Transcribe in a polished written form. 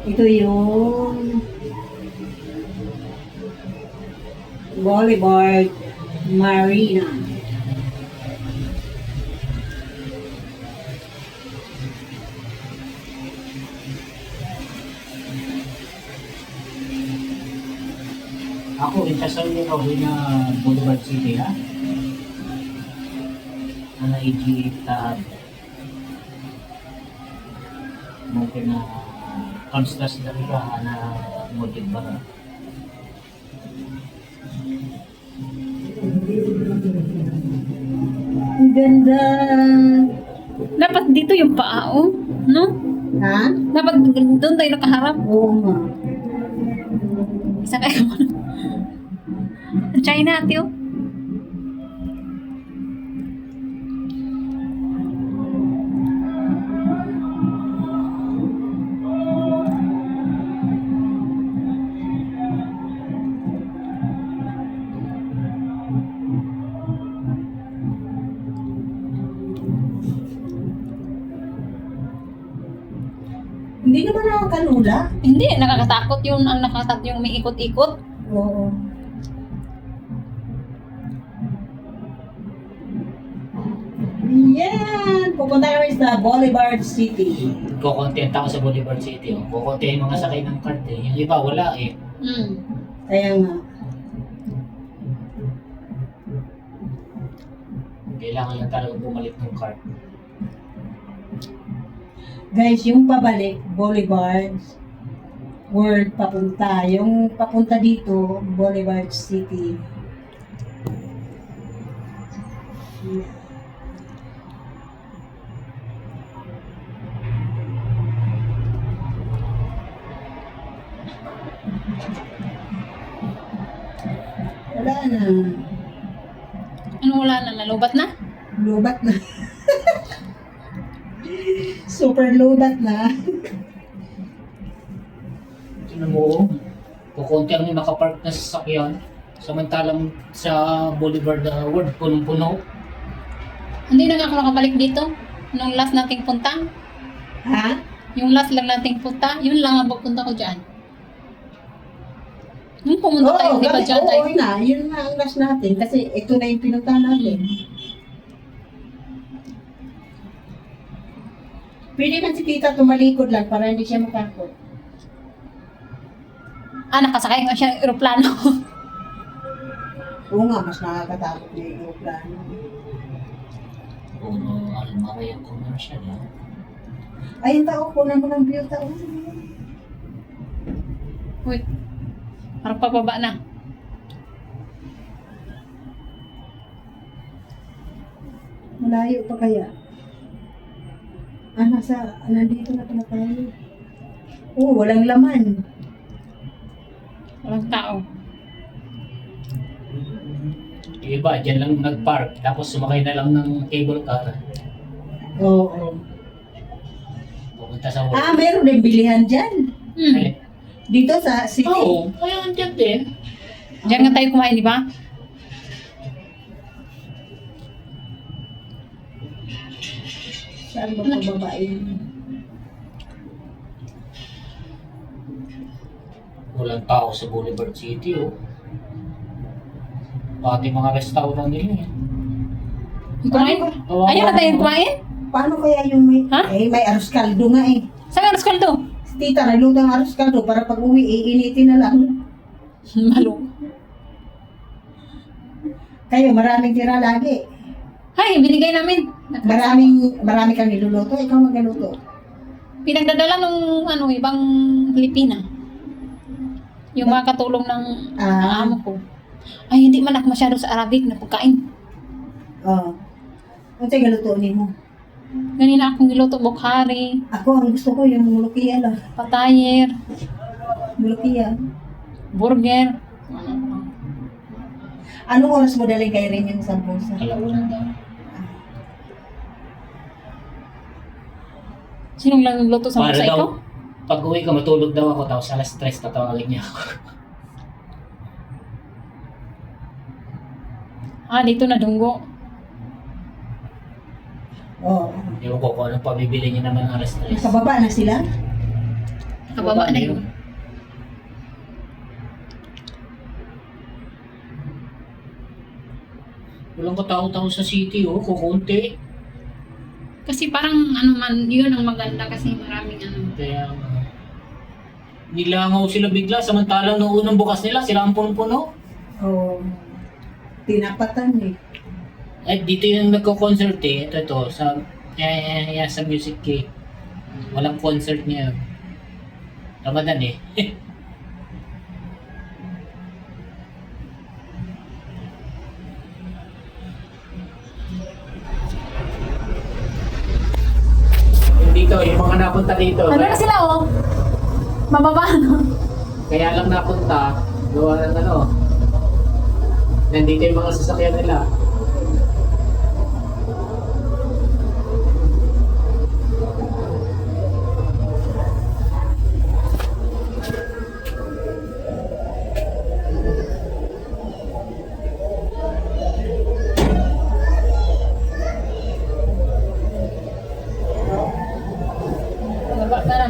Ito yung Boulevard Marina. Ako rin sa ako na Boulevard City ha. Ano i-taat. Mungkin na construct na rin na model para. Ang ganda. Dapat dito yung paa, oh. No? Ha? Dapat doon tayo nakaharap. Oo nga. Isa kayo mo. China, ate, oh. Hindi naman nakakalula. Hindi, nakakatakot yung ang nakatakot yung may ikot-ikot. Oo. Yan! Pupunta kami sa Boulevard City. Kukontent ako sa Boulevard City. Oh. Kukontent yung mga sakay ng cart eh. Yung iba wala eh. Kaya nga. Kailangan lang talaga bumalik ng cart. Guys, yung pabalik, Boulevard World papunta. Yung papunta dito, Boulevard City. Wala na. Ano wala na? Nalubat na? Lubat na. Super lubat na. Tignan mo, kukonti ang may makapark na sasakyan. Samantalang sa Boulevard World, punong-puno. Hindi na nga ako nakabalik dito. Nung last nating punta. Ha? Yung last lang nating punta, yun lang ang pagpunta ko dyan. Nung pumunta tayo, di ba dyan tayo? Oo na. Yun na ang last natin. Kasi ito na yung pinuntahan natin. Pwede man si tita tumalikod lang para hindi siya matakot. Ah, nakasakay nga siya ng aeroplano. Oo nga, mas nakakatakot na yung aeroplano. Puno, almaray ang commercial ha. Ay, yung tao, kunan mo ng view tao. Uy, parang pababa na. Malayo pa kaya? Ah, nandito na pala tayo. Oo, walang laman. Walang tao. Yung iba, dyan lang nag-park, tapos sumakay na lang ng cable car. Oo. Pupunta sa Ah, meron din bilihan dyan. Ay, Dito sa city. oo, kaya andyan din. Diyan nga tayo kumain, di ba? Saan ba pababa yun? Walang tao sa Boulevard City oh. Pati mga restaurant nila eh. Kumain? Ayaw na tayo kumain? Paano kaya yung may... Ha? Eh, may arroz caldo nga eh. Saan ang kaldo? Si tita, nagluto ng arroz caldo para pag uwi, iinitin na lang. Malo. Kayo, maraming tira lagi. Hay, binigay namin. Marami kang niluluto, ikaw magluto. Pinagdadala nung ibang Pilipina. Yung mga katulong ng amo ko. Ay, hindi man ako masyado sa Arabic na pagkain. Oo. Ano tayo galutuin mo? Ganina akong niluto bukhari, Ako, ang gusto ko yung mulukiya lang. patayer, Mulukiya. burger. Anong oras mo daling kay rin yung sambusa? Alam ko lang daw. Sinong lang nagluto sa Para musa daw, ikaw? pag uwi ko matulog daw ako, tapos alas 3 tatawagin niya ako. Ah, dito na dunggo. Oo. Ewan ko kung anong pabibili niya naman alas 3. Nakababa na sila? Kababa na yun. Walang katao-tao sa city, oh. Kukunti. Kasi parang ano man, yun ang maganda kasi maraming ano. Kaya, nilangaw sila bigla. Samantalang noong unang bukas nila, sila ang puno-puno. Oo. Tinapatan eh. At dito yung nagko-concert eh. Ito, sa, sa Music Cake. Walang concert niya. Ramadan eh. Yung dito, yung mga napunta dito. Ano na sila oh? Mababa no? Kaya lang napunta, gawa ng ano. Nandito yung mga sasakyan nila. Mababa ka na.